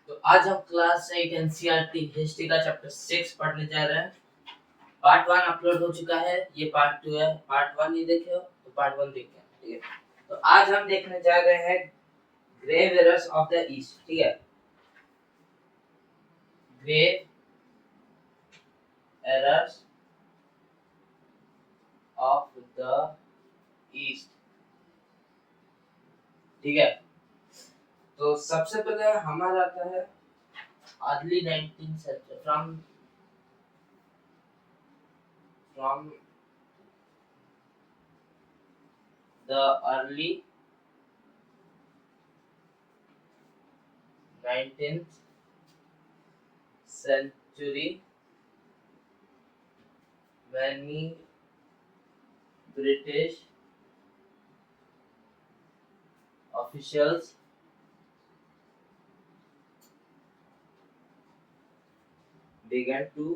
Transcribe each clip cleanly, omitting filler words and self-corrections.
तो आज हम क्लास 8 एनसीईआरटी हिस्ट्री का चैप्टर 6 पढ़ने जा रहे हैं। पार्ट 1 अपलोड हो चुका है, ये पार्ट 2 है। पार्ट 1 नहीं देखे हो तो पार्ट 1 देखें, ठीक है। तो आज हम देखने जा रहे हैं grave errors of the east, ठीक है। Grave errors of the east, ठीक है। तो सबसे पहले हमारा आता है early 19th century, from the early 19th century, many British officials began to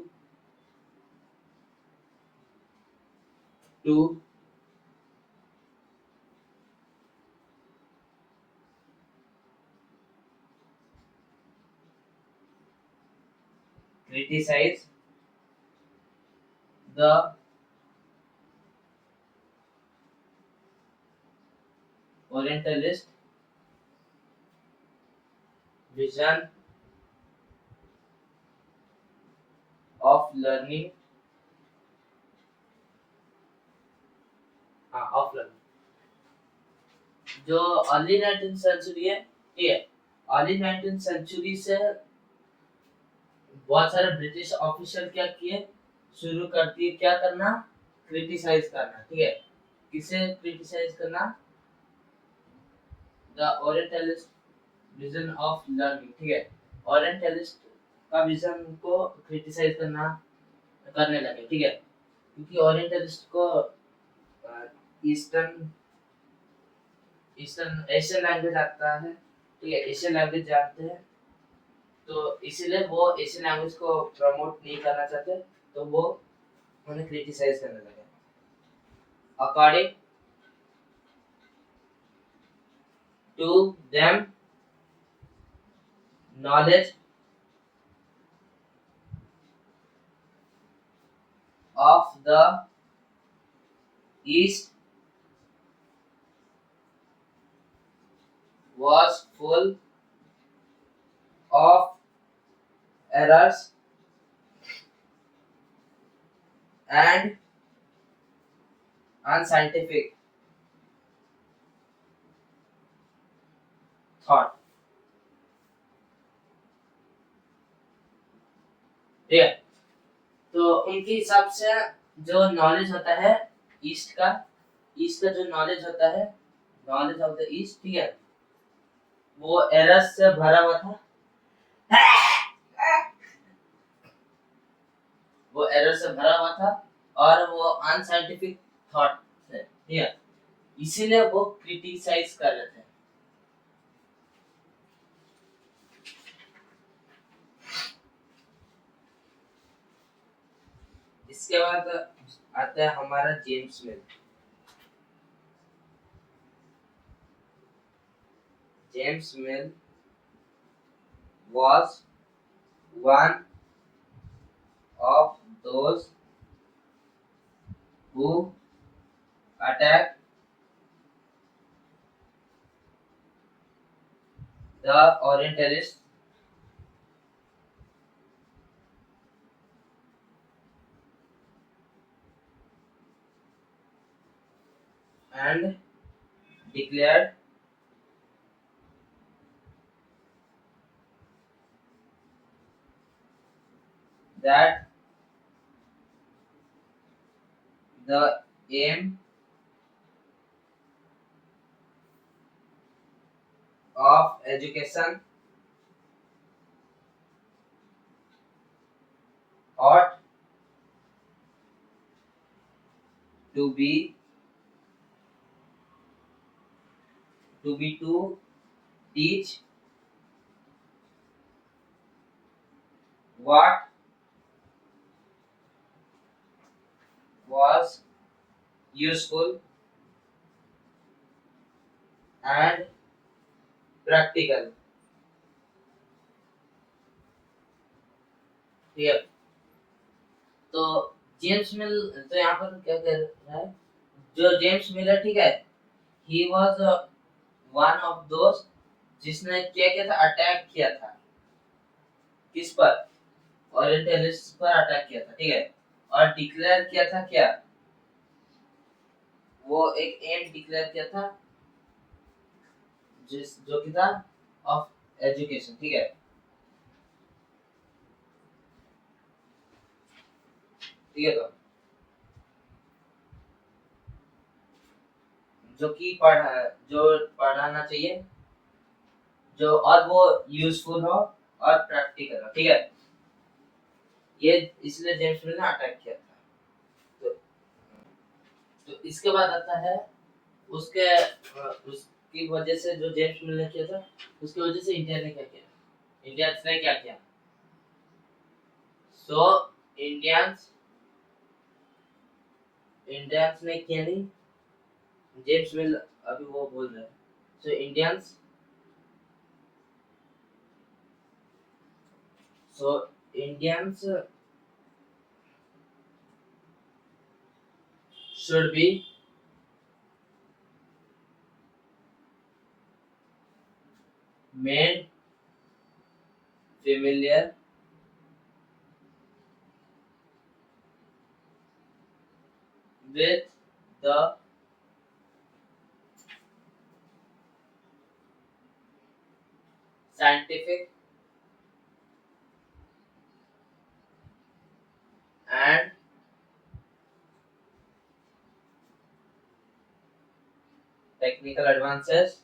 criticize the Orientalist vision of learning, of learning। जो अर्ली 19th सेंचुरी है, ठीक है। अर्ली 19th सेंचुरी से बहुत सारे ब्रिटिश ऑफिशियल क्या किए, शुरू कर दिए क्या करना, क्रिटिसाइज करना, ठीक है। किसे क्रिटिसाइज करना? The orientalist vision of learning, ठीक है। ओरिएंटलिस्ट का विजन को क्रिटिसाइज करने लगे, ठीक है। क्योंकि ओरिएंटलिस्ट को ईस्टर्न ईस्टर्न एशियन लैंग्वेज आता है, ठीक है। एशियन लैंग्वेज जानते हैं, तो इसीलिए वो एशियन लैंग्वेज को प्रमोट नहीं करना चाहते, तो वो उन्हें क्रिटिसाइज करने लगे। According to them knowledge of the East was full of errors and unscientific thought, ठीक है। तो उनके हिसाब से जो नॉलेज होता है ईस्ट का जो नॉलेज होता है, नॉलेज ऑफ द ईस्ट, ठीक है, वो एरर्स से भरा हुआ था। वो एरर से भरा हुआ था और वो अनसाइंटिफिक थॉट है, ठीक है। इसीलिए वो क्रिटिसाइज कर रहे थे। इसके बाद आता है हमारा James mill. James mill was one of those who attacked the Orientalists and declared that the aim of education ought to be to teach what was useful and practical ठीक है। तो जेम्स मिल तो यहाँ पर क्या कर रहा है, जो जेम्स मिलर, ठीक है, he was one of those जिसने क्या किया था, अटैक किया था किस पर, ओरिएंटलिस्ट पर अटैक किया था, ठीक है। और डिक्लेयर किया था क्या, वो एक एम डिक्लेयर किया था जिस जो कि था ऑफ एजुकेशन, ठीक है। ठीक है, तो जो कि जो पढ़ाना चाहिए, जो और वो यूजफुल हो और प्रैक्टिकल हो, ठीक है। ये इसलिए जेम्स मिल ने अटैक किया था। तो, तो इसके बाद आता है उसकी वजह से, जो जेम्स मिल ने किया था उसकी वजह से इंडिया ने क्या किया, इंडियंस ने क्या किया। सो इंडियंस इंडियंस ने किया नहीं, जेम्स मिल अभी वो बोल रहे हैं। सो Indians should be made familiar with the scientific and technical advances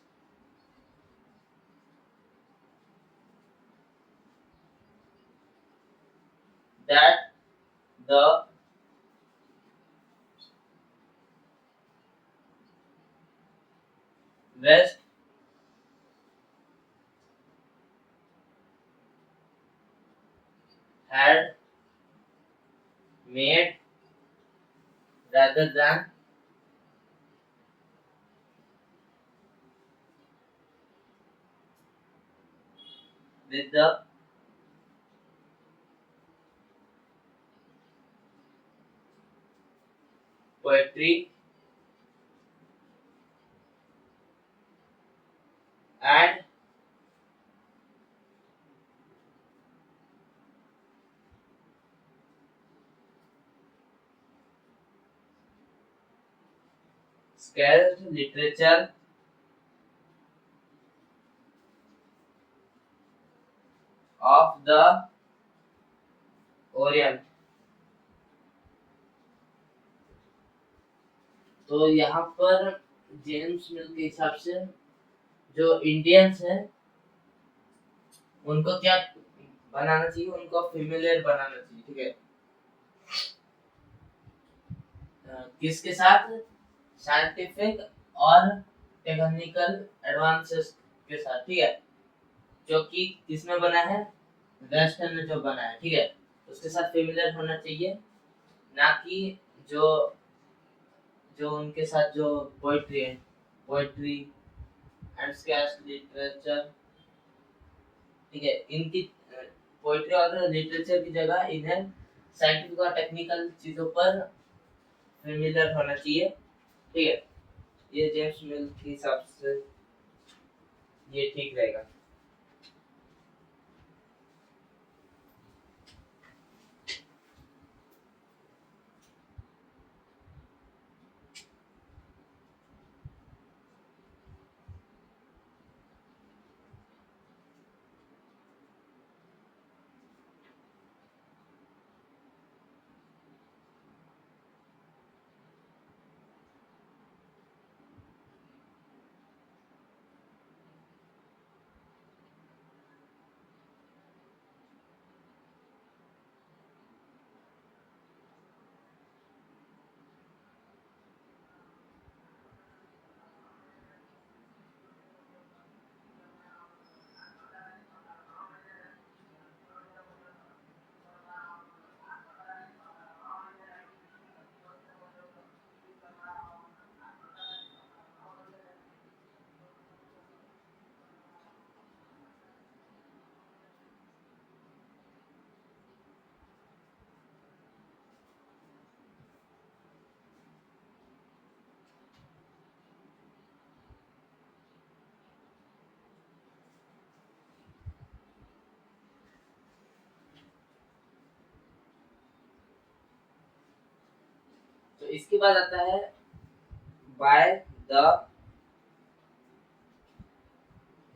that the West had made rather than with the poetry and scarce literature of the Orient। तो यहाँ पर जेम्स मिल के हिसाब से जो इंडियंस हैं उनको क्या बनाना चाहिए, उनको फेमिलियर बनाना चाहिए, ठीक है। किसके साथ, साइंटिफिक और टेक्निकल एडवांसेस के साथ, ठीक है। जो कि किसमें बना है, वेस्टर्न में जो बना है, ठीक है, उसके साथ फेमिलियर होना चाहिए। ना कि जो जो उनके साथ जो पोइट्री है, पोइट्री एंड स्कैर्स लिटरेचर, ठीक है, इनकी पोइट्री और लिटरेचर की जगह इन्हें साइंटिफिक और टेक्निकल चीजों पर फेमिलियर होना चाहिए, ठीक है। ये जेम्स मिल के हिसाब से ये ठीक रहेगा। तो इसके बाद आता है by the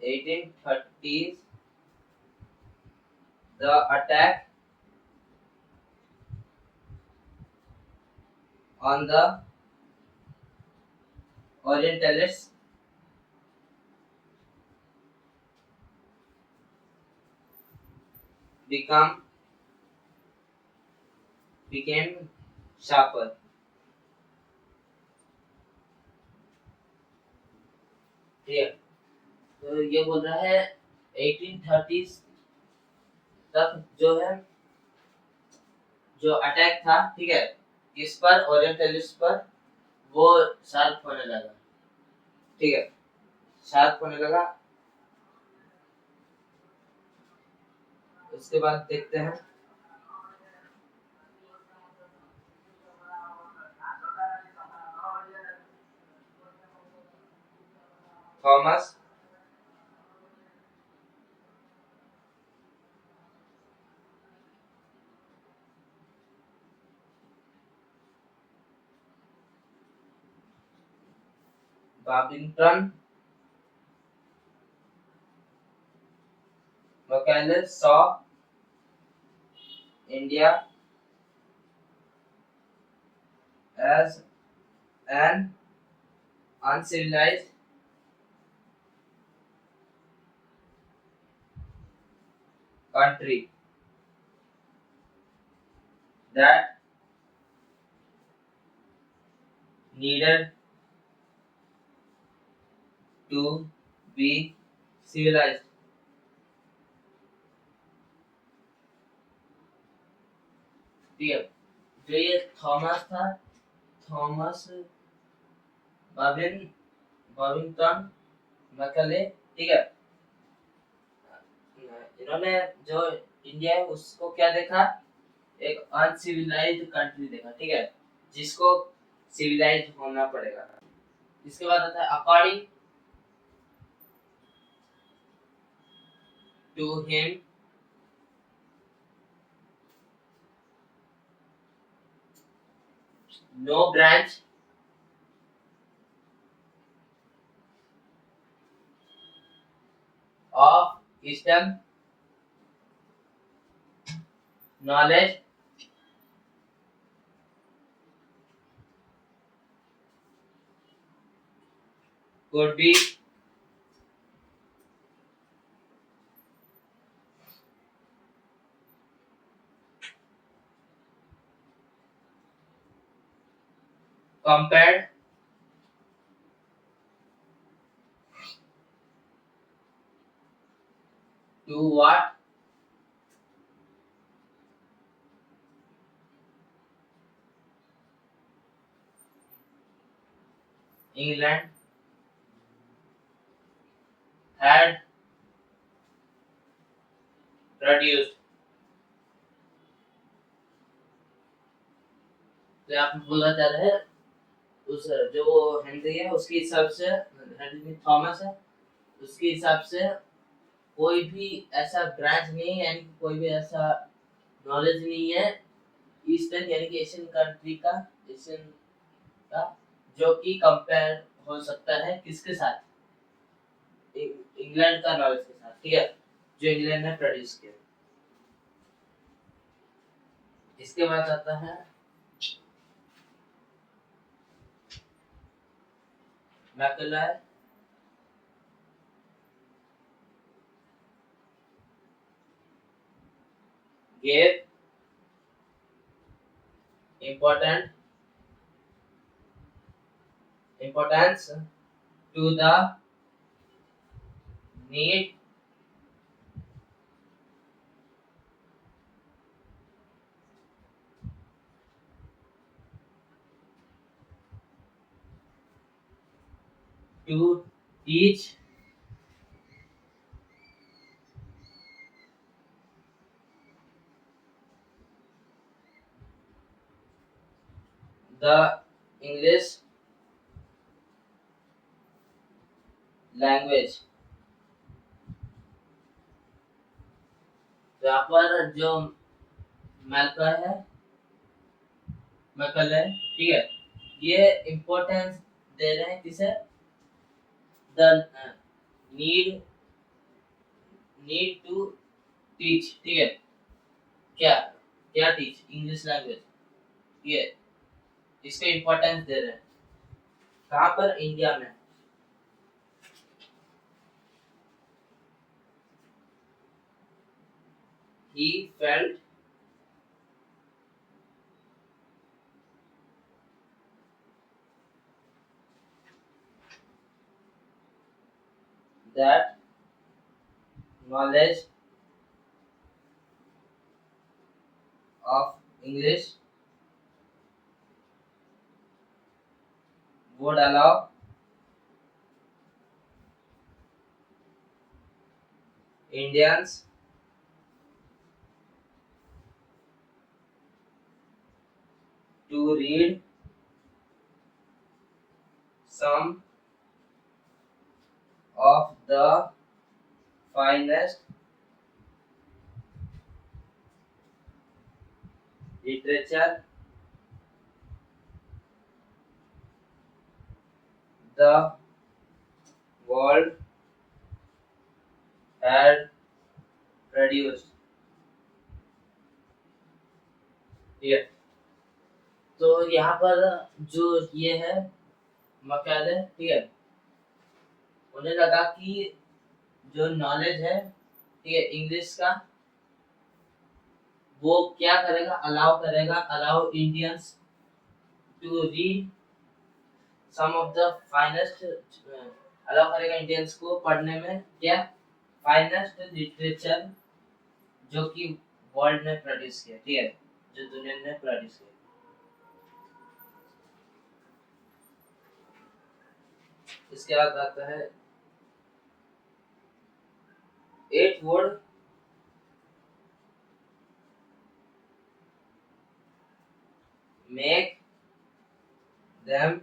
1830s the attack on the orientalists became sharper. ठीक है, तो ये बोल रहा है 1830s तक जो है जो अटैक था, ठीक है, किस पर, ओरिएंटलिस्ट पर, वो शार्प होने लगा। ठीक है, शार्प होने लगा। उसके बाद देखते हैं Thomas Babington Macaulay saw India as an uncivilized country that needed to be civilized. ठीक है, जो ये थॉमस था, थॉमस बाबिंगटन मैकले, ठीक है, इन्होंने जो इंडिया है उसको क्या देखा, एक अनसिविलाइज्ड कंट्री देखा। ठीक है, जिसको सिविलाइज्ड होना पड़ेगा। इसके बाद आता है according to him no branch of Eastern knowledge could be compared to what England had produced। तो आप बोला जा रहा है उस जो हेनरी है उसके हिसाब से, हेनरी थॉमस है उसके हिसाब से कोई भी ऐसा ब्रांच नहीं है, यानी कोई भी ऐसा नॉलेज नहीं है ईस्टर्न यानी कि एशियन कंट्री का, एशियन का, जो कि कंपेयर हो सकता है किसके साथ, इंग्लैंड का नॉलेज के साथ। ठीक है, जो इंग्लैंड ने प्रोड्यूस किया। इसके बाद आता है McClay gave important importance to the need to teach the English language। यहाँ पर जो मैकले है, ठीक है, ये इम्पोर्टेंस दे रहे हैं किसे, the need need to teach, ठीक है, क्या क्या टीच इंग्लिश लैंग्वेज, ये इसको इम्पोर्टेंस दे रहे हैं। कहाँ पर, इंडिया में। He felt that knowledge of English would allow Indians to read some of the finest literature the world had produced। ठीक है, तो यहाँ पर जो ये है मकाले, ठीक है, उन्हें लगा कि जो नॉलेज है, ठीक है, इंग्लिश का, वो क्या करेगा, allow Indians to read some of the finest, allow करेगा इंडियंस को पढ़ने में क्या, फाइनेस्ट लिटरेचर जो कि वर्ल्ड ने प्रोड्यूस किया, ठीक है, जो दुनिया ने प्रोड्यूस किया। इसके बाद आता है 8 word make them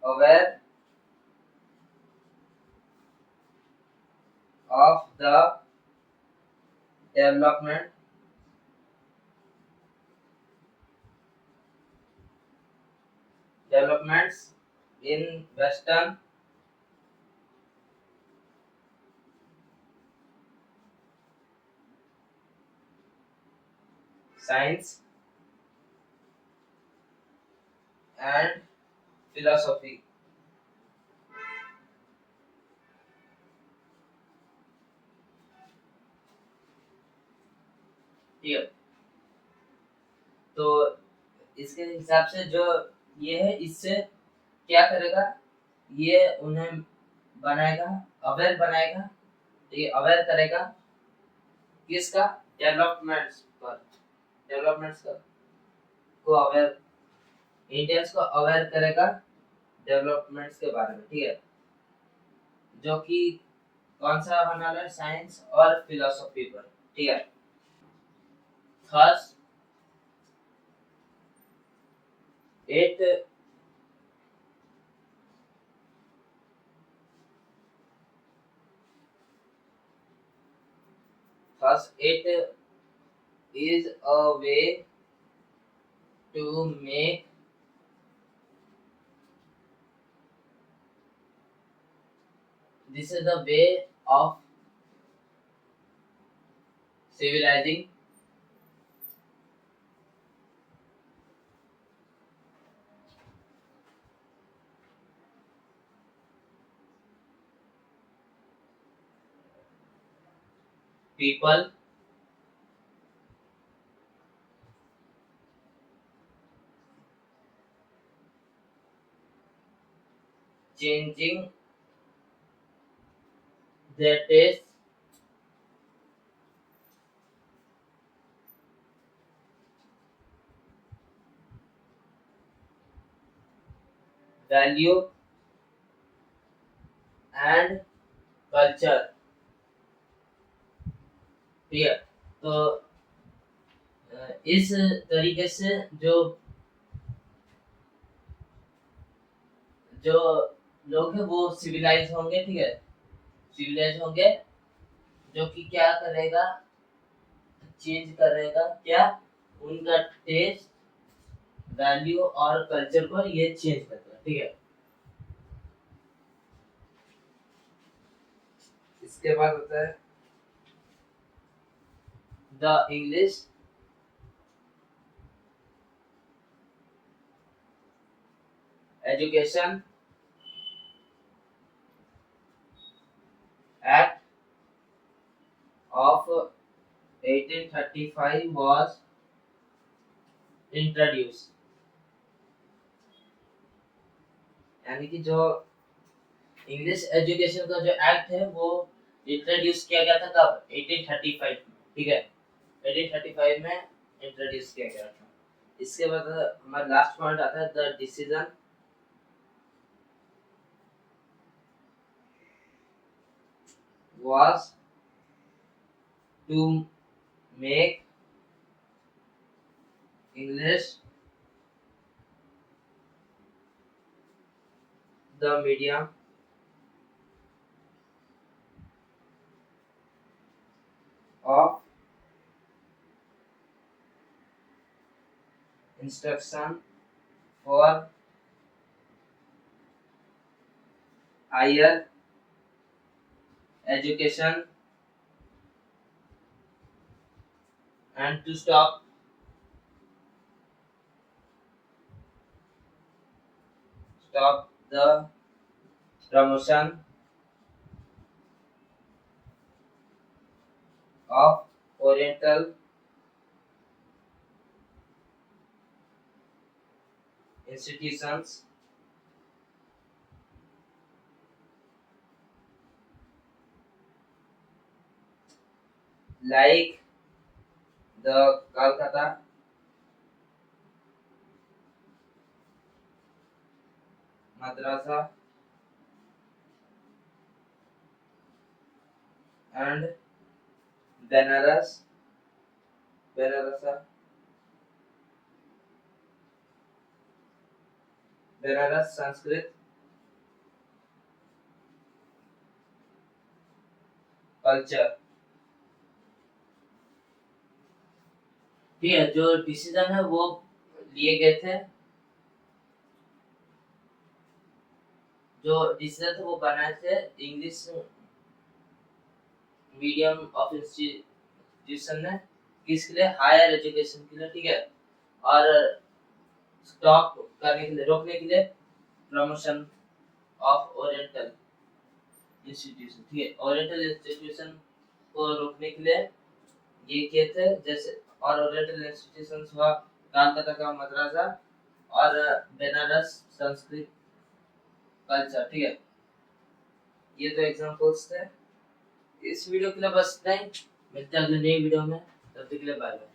aware of the developments in Western science and philosophy। ठीक है, तो इसके हिसाब से जो ये है, इससे क्या करेगा, ये उन्हें बनाएगा, अवेयर बनाएगा, ये अवेयर करेगा किसका, डेवलपमेंट्स पर, डेवलपमेंट्स का को अवेयर, इंडियंस को अवेयर करेगा डेवलपमेंट्स के बारे में, ठीक है, जो कि कौन सा होने वाला है, साइंस और फिलोसफी पर, ठीक है। थर्स it is a way to make this is the way of civilizing people changing their tastes value and culture। ठीक है, तो इस तरीके से जो जो लोग हैं वो सिविलाइज होंगे, ठीक है, सिविलाइज होंगे, जो कि क्या करेगा, चेंज करेगा क्या, उनका टेस्ट, वैल्यू और कल्चर को ये चेंज करता है, ठीक है। इसके बाद होता है the English education act of 1835 was introduced, यानी कि जो इंग्लिश एजुकेशन का जो एक्ट है वो इंट्रोड्यूस किया गया था कब? 1835, ठीक है, 1835 में इंट्रोड्यूस किया गया था। इसके बाद हमारा लास्ट पॉइंट आता है the decision was to make English the medium of instruction for higher education and to stop the promotion of Oriental institutions like the Calcutta Madrasa and Banarasa Banaras Sanskrit culture, ठीक है। जो decision है वो लिए गए थे, जो decision थे वो बनाए थे इंग्लिश मीडियम ऑफ इंस्टीट्यूशन ने, किसके लिए? हायर एजुकेशन के लिए, ठीक है, और स्टॉप करने के लिए, रोकने के लिए प्रमोशन ऑफ ओरिएंटल इंस्टीट्यूशन, ठीक है, ओरिएंटल इंस्टीट्यूशन को रोकने के लिए ये किए थे। जैसे और ओरिएंटल इंस्टीट्यूशन हुआ कलकत्ता का मद्रासा और बनारस संस्कृत कल्चर, ठीक है। ये तो एग्जांपल्स थे। इस वीडियो के लिए बस इतना ही, मिलते हैं अगले नई वीडियो में, तब तक के लिए बाय बाय।